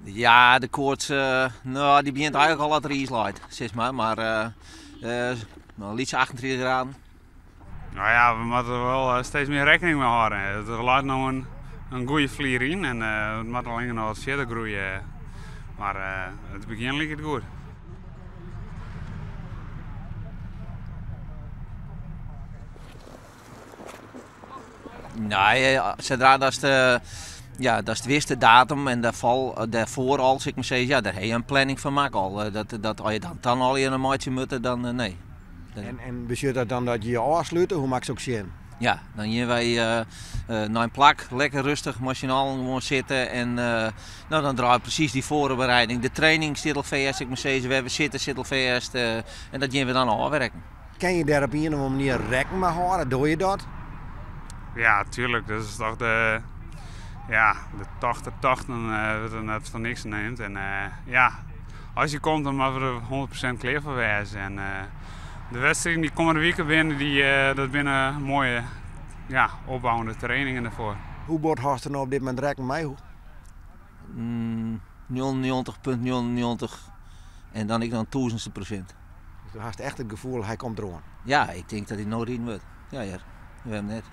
Ja, de koorts, nou, die begint eigenlijk al uit de ijslight, zeg maar nou, liefst 38 graden. Nou ja, we moeten er wel steeds meer rekening mee houden. Er laat nou een goede vlier in en het moet alleen nog wat verder groeien. Maar het begin lijkt het goed. Nee, zodra dat is de, ja, dat is de eerste datum en daarvoor al, zeg ik maar zeggen, ja, daar heb je een planning van maken al. Dat als je dan al in een maatje moet, dan nee. En betekent dat dan dat je je afsluit? Hoe maakt het ook zin? Ja, dan hier wij naar een plak, lekker rustig, machinaal gewoon zitten en nou, dan draai je precies die voorbereiding. De training zit al verst, ik moet zeggen, we hebben zitten zit al verst en dat gaan we dan afwerken. Kan je daar op een of andere manier rekening mee houden? Doe je dat? Ja, tuurlijk. Dat is toch de 80 wordt er net van niks neemt. En ja, als je komt dan moeten we er 100% klaar voor wezen. En de wedstrijden die komende weken binnen, dat binnen mooie opbouwende trainingen ervoor. Hoe wordt Horst er nou op dit moment rekening mee? 0,90,090 en dan ik dan 1000%. Dus je hebt echt het gevoel, hij komt eraan. Ja, ik denk dat hij nog in wordt. Ja, we hebben net.